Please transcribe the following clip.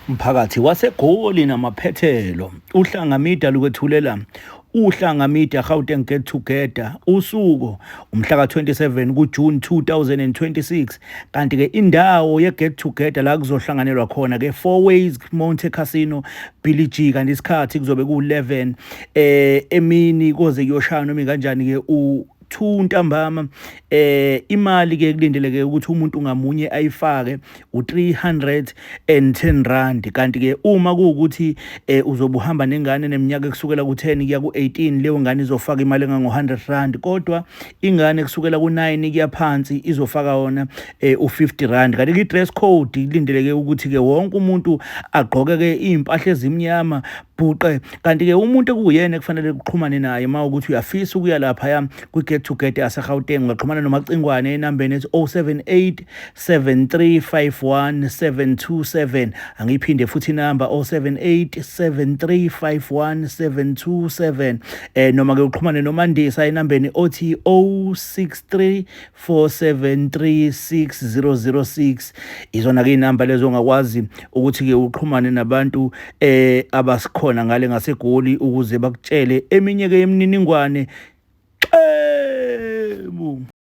Mphakathi waseGoli namaphethelo uhlanga media lukwethulela uhlanga media Gauteng Get Together usuku umhla ka27 kuJune 2026 kanti ke indawo ye Get Together la kuzohlanganelwa khona ke Four Ways Monte Casino Billy G kanti isikhathi kuzobe ku11 emini koze kuyoshaya noma kanjani ke u2 ntambama imali ke kulindeleke ukuthi umuntu ngamunye ayifake u310 rand kanti ke uma kuukuthi uzobuhamba nengane neminyaka ekusukela ku10 kuya ku18 leyo ngane izofaka imali engango100 rand kodwa ingane kusukela ku9 kuya phansi izofaka yona u50 rand kanti ke dress code kulindeleke ukuthi ke wonke umuntu agqoke ke impahla ezimnyama bhuqe kanti ke umuntu ekuyena kufanele kuxhumane naye mawukuthi uyafisa ukuya lapha ya ku Get Together aseGauteng ungaxhumana nomacingwane enambeni ethi 078 7351 727 angiphinde futhi inamba 078 7351 727 noma ke uxhumane noMandisa enambeni othi 063 4736006 izona ke inamba lezo ongakwazi ukuthi ke uxhumane nabantu abasikhona ngale ngaseGoli ukuze bakutshele eminye ke yemininingwane